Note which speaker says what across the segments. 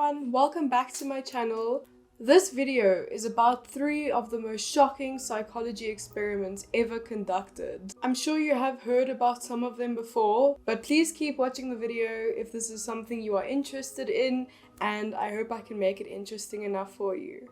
Speaker 1: everyone, welcome back to my channel. This video is about 3 of the most shocking psychology experiments ever conducted. I'm sure you have heard about some of them before, but please keep watching the video if this is something you are interested in, and I hope I can make it interesting enough for you.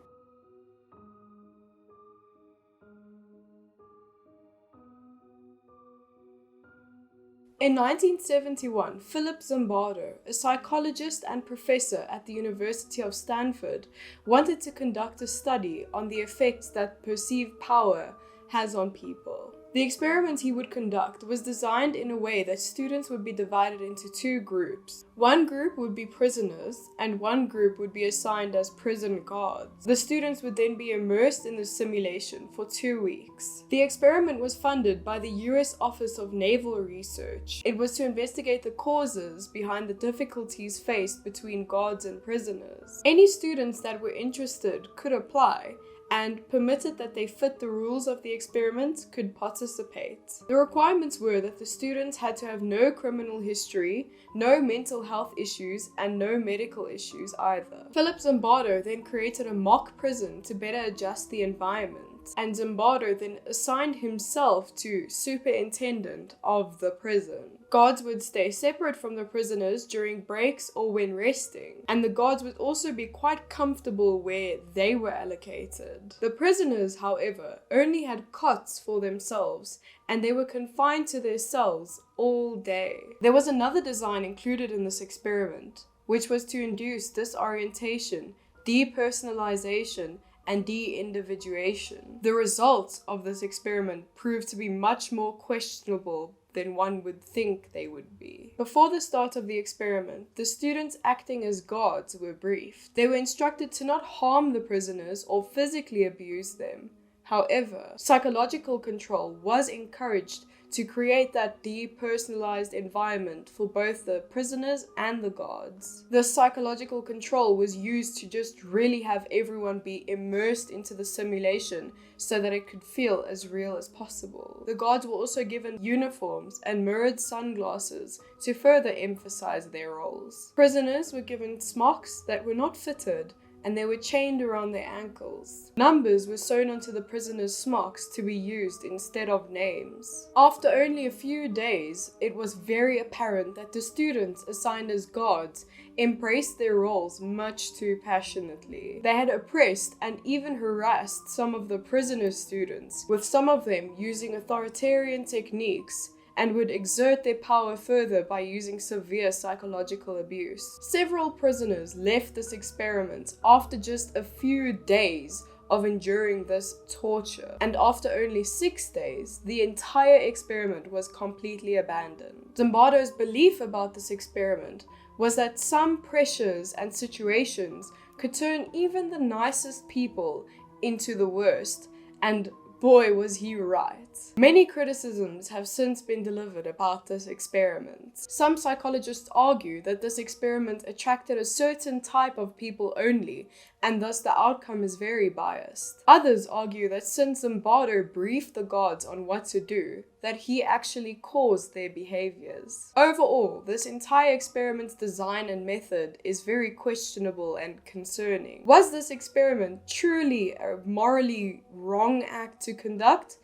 Speaker 1: In 1971, Philip Zimbardo, a psychologist and professor at the University of Stanford, wanted to conduct a study on the effects that perceived power has on people. The experiment he would conduct was designed in a way that students would be divided into 2 groups. One group would be prisoners, and one group would be assigned as prison guards. The students would then be immersed in the simulation for 2 weeks. The experiment was funded by the US Office of Naval Research. It was to investigate the causes behind the difficulties faced between guards and prisoners. Any students that were interested could apply, and permitted that they fit the rules of the experiment could participate. The requirements were that the students had to have no criminal history, no mental health issues, and no medical issues either. Philip Zimbardo then created a mock prison to better adjust the environment, and Zimbardo then assigned himself to superintendent of the prison. Guards would stay separate from the prisoners during breaks or when resting, and the guards would also be quite comfortable where they were allocated. The prisoners, however, only had cots for themselves, and they were confined to their cells all day. There was another design included in this experiment, which was to induce disorientation, depersonalization, and de-individuation. The results of this experiment proved to be much more questionable than one would think they would be. Before the start of the experiment, the students acting as guards were briefed. They were instructed to not harm the prisoners or physically abuse them. However, psychological control was encouraged to create that depersonalized environment for both the prisoners and the guards. The psychological control was used to just really have everyone be immersed into the simulation so that it could feel as real as possible. The guards were also given uniforms and mirrored sunglasses to further emphasize their roles. Prisoners were given smocks that were not fitted, and they were chained around their ankles. Numbers were sewn onto the prisoners' smocks to be used instead of names. After only a few days, it was very apparent that the students assigned as guards embraced their roles much too passionately. They had oppressed and even harassed some of the prisoner students, with some of them using authoritarian techniques, and would exert their power further by using severe psychological abuse. Several prisoners left this experiment after just a few days of enduring this torture, and after only 6 days, the entire experiment was completely abandoned. Zimbardo's belief about this experiment was that some pressures and situations could turn even the nicest people into the worst, and boy, was he right. Many criticisms have since been delivered about this experiment. Some psychologists argue that this experiment attracted a certain type of people only, and thus the outcome is very biased. Others argue that since Zimbardo briefed the guards on what to do, that he actually caused their behaviors. Overall, this entire experiment's design and method is very questionable and concerning. Was this experiment truly a morally wrong act to conduct?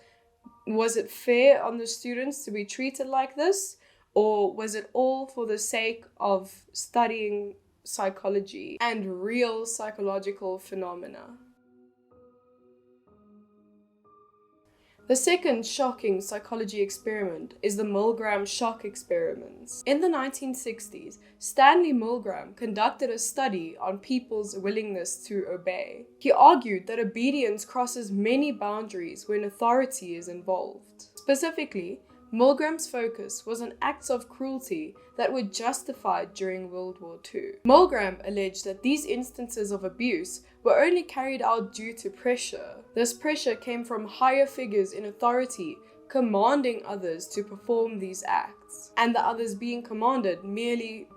Speaker 1: Was it fair on the students to be treated like this? Or was it all for the sake of studying psychology and real psychological phenomena? The second shocking psychology experiment is the Milgram shock experiments. In the 1960s, Stanley Milgram conducted a study on people's willingness to obey. He argued that obedience crosses many boundaries when authority is involved. Specifically, Milgram's focus was on acts of cruelty that were justified during World War II. Milgram alleged that these instances of abuse were only carried out due to pressure. This pressure came from higher figures in authority commanding others to perform these acts, and the others being commanded merely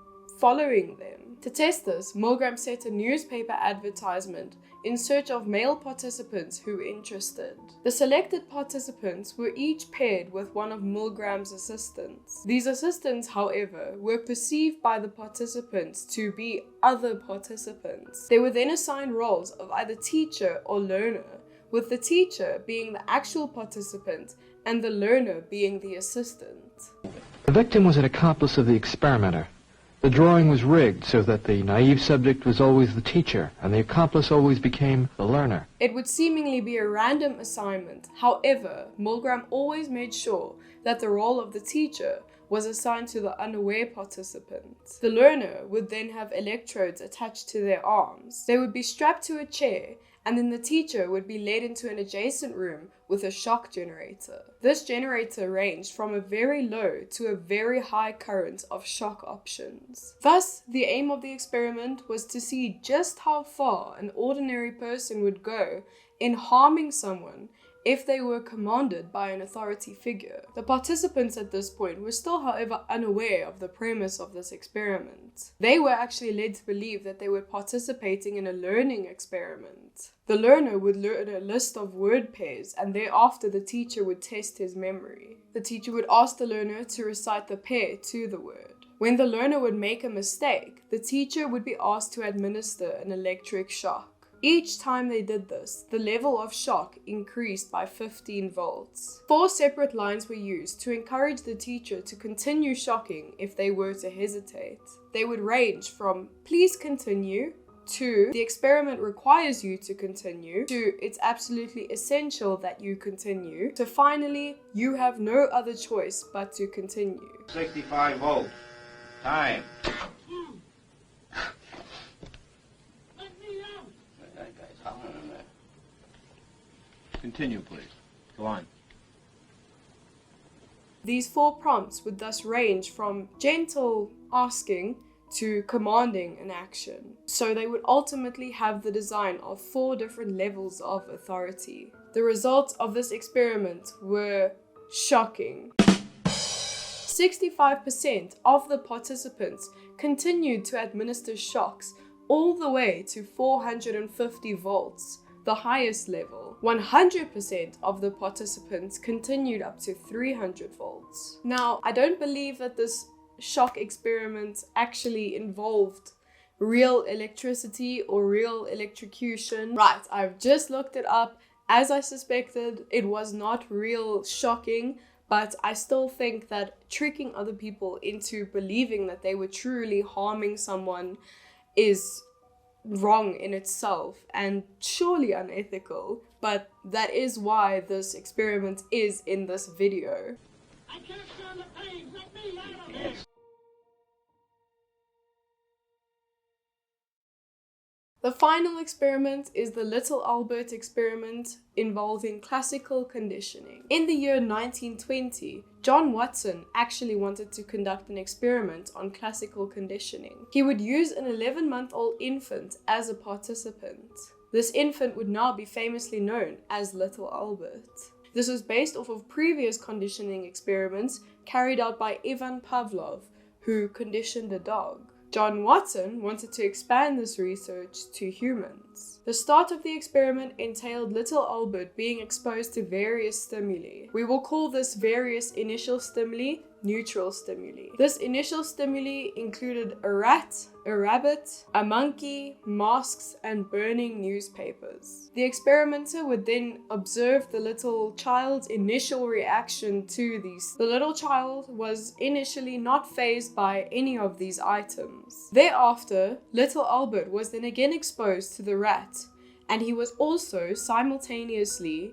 Speaker 1: following them. To test this, Milgram set a newspaper advertisement in search of male participants who were interested. The selected participants were each paired with one of Milgram's assistants. These assistants, however, were perceived by the participants to be other participants. They were then assigned roles of either teacher or learner, with the teacher being the actual participant and the learner being the assistant.
Speaker 2: The victim was an accomplice of the experimenter. The drawing was rigged so that the naive subject was always the teacher and the accomplice always became the learner.
Speaker 1: It would seemingly be a random assignment. However, Milgram always made sure that the role of the teacher was assigned to the unaware participant. The learner would then have electrodes attached to their arms. They would be strapped to a chair, and then the teacher would be led into an adjacent room with a shock generator. This generator ranged from a very low to a very high current of shock options. Thus, the aim of the experiment was to see just how far an ordinary person would go in harming someone if they were commanded by an authority figure. The participants at this point were still, however, unaware of the premise of this experiment. They were actually led to believe that they were participating in a learning experiment. The learner would learn a list of word pairs, and thereafter the teacher would test his memory. The teacher would ask the learner to recite the pair to the word. When the learner would make a mistake, the teacher would be asked to administer an electric shock. Each time they did this, the level of shock increased by 15 volts. 4 separate lines were used to encourage the teacher to continue shocking if they were to hesitate. They would range from "please continue" to "the experiment requires you to continue" to "it's absolutely essential that you continue" to finally "you have no other choice but to continue."
Speaker 3: 65 volt. Time. Continue, please. Go on.
Speaker 1: These 4 prompts would thus range from gentle asking to commanding an action. So they would ultimately have the design of 4 different levels of authority. The results of this experiment were shocking. 65% of the participants continued to administer shocks all the way to 450 volts, the highest level. 100% of the participants continued up to 300 volts. Now, I don't believe that this shock experiment actually involved real electricity or real electrocution. Right, I've just looked it up. As I suspected, it was not real shocking, but I still think that tricking other people into believing that they were truly harming someone is wrong in itself and surely unethical, but that is why this experiment is in this video.
Speaker 4: I can't stand the pain. Let me out of here.
Speaker 1: The final experiment is the Little Albert experiment involving classical conditioning. In the year 1920, John Watson actually wanted to conduct an experiment on classical conditioning. He would use an 11-month-old infant as a participant. This infant would now be famously known as Little Albert. This was based off of previous conditioning experiments carried out by Ivan Pavlov, who conditioned a dog. John Watson wanted to expand this research to humans. The start of the experiment entailed Little Albert being exposed to various stimuli. We will call this various initial stimuli neutral stimuli. This initial stimuli included a rat, a rabbit, a monkey, masks, and burning newspapers. The experimenter would then observe the little child's initial reaction to these. The little child was initially not fazed by any of these items. Thereafter, Little Albert was then again exposed to the rat, and he was also simultaneously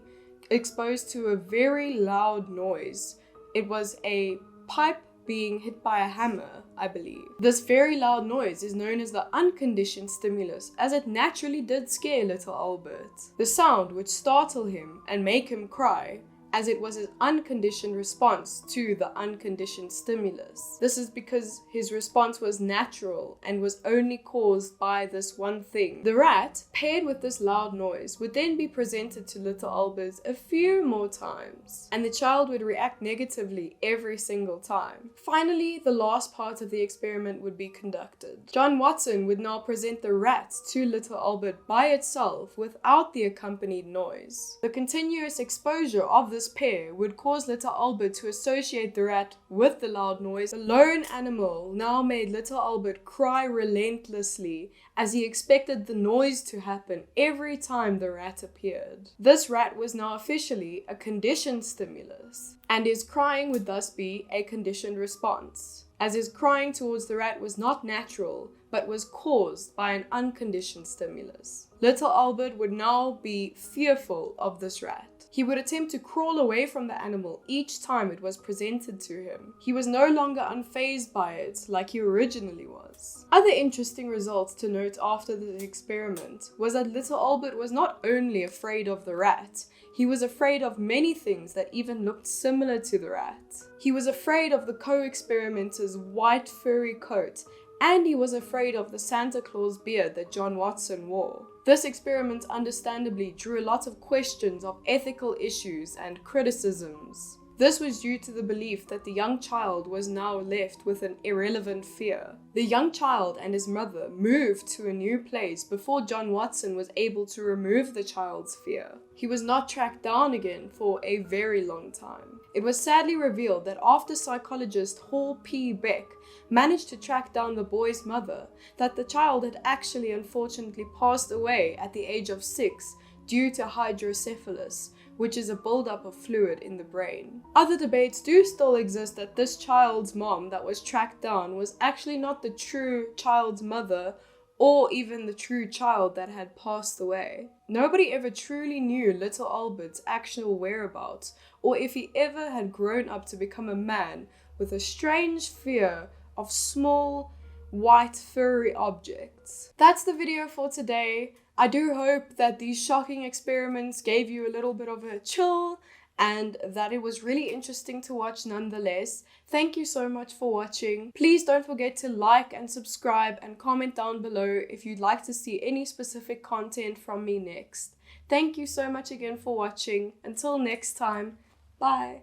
Speaker 1: exposed to a very loud noise. It was a pipe being hit by a hammer, I believe. This very loud noise is known as the unconditioned stimulus, as it naturally did scare Little Albert. The sound would startle him and make him cry, as it was his unconditioned response to the unconditioned stimulus. This is because his response was natural and was only caused by this one thing. The rat, paired with this loud noise, would then be presented to little Albert a few more times, and the child would react negatively every single time. Finally, the last part of the experiment would be conducted. John Watson would now present the rat to little Albert by itself without the accompanied noise. The continuous exposure of this pair would cause little Albert to associate the rat with the loud noise. The lone animal now made little Albert cry relentlessly as he expected the noise to happen every time the rat appeared. This rat was now officially a conditioned stimulus, and his crying would thus be a conditioned response, as his crying towards the rat was not natural, but was caused by an unconditioned stimulus. Little Albert would now be fearful of this rat. He would attempt to crawl away from the animal each time it was presented to him. He was no longer unfazed by it like he originally was. Other interesting results to note after the experiment was that little Albert was not only afraid of the rat, he was afraid of many things that even looked similar to the rat. He was afraid of the co-experimenter's white furry coat, and he was afraid of the Santa Claus beard that John Watson wore. This experiment understandably drew a lot of questions of ethical issues and criticisms. This was due to the belief that the young child was now left with an irrelevant fear. The young child and his mother moved to a new place before John Watson was able to remove the child's fear. He was not tracked down again for a very long time. It was sadly revealed that after psychologist Hall P. Beck managed to track down the boy's mother, that the child had actually unfortunately passed away at the age of 6 due to hydrocephalus, which is a buildup of fluid in the brain. Other debates do still exist that this child's mom that was tracked down was actually not the true child's mother, or even the true child that had passed away. Nobody ever truly knew little Albert's actual whereabouts, or if he ever had grown up to become a man with a strange fear of small, white, furry objects. That's the video for today. I do hope that these shocking experiments gave you a little bit of a chill and that it was really interesting to watch nonetheless. Thank you so much for watching. Please don't forget to like and subscribe and comment down below if you'd like to see any specific content from me next. Thank you so much again for watching. Until next time, bye.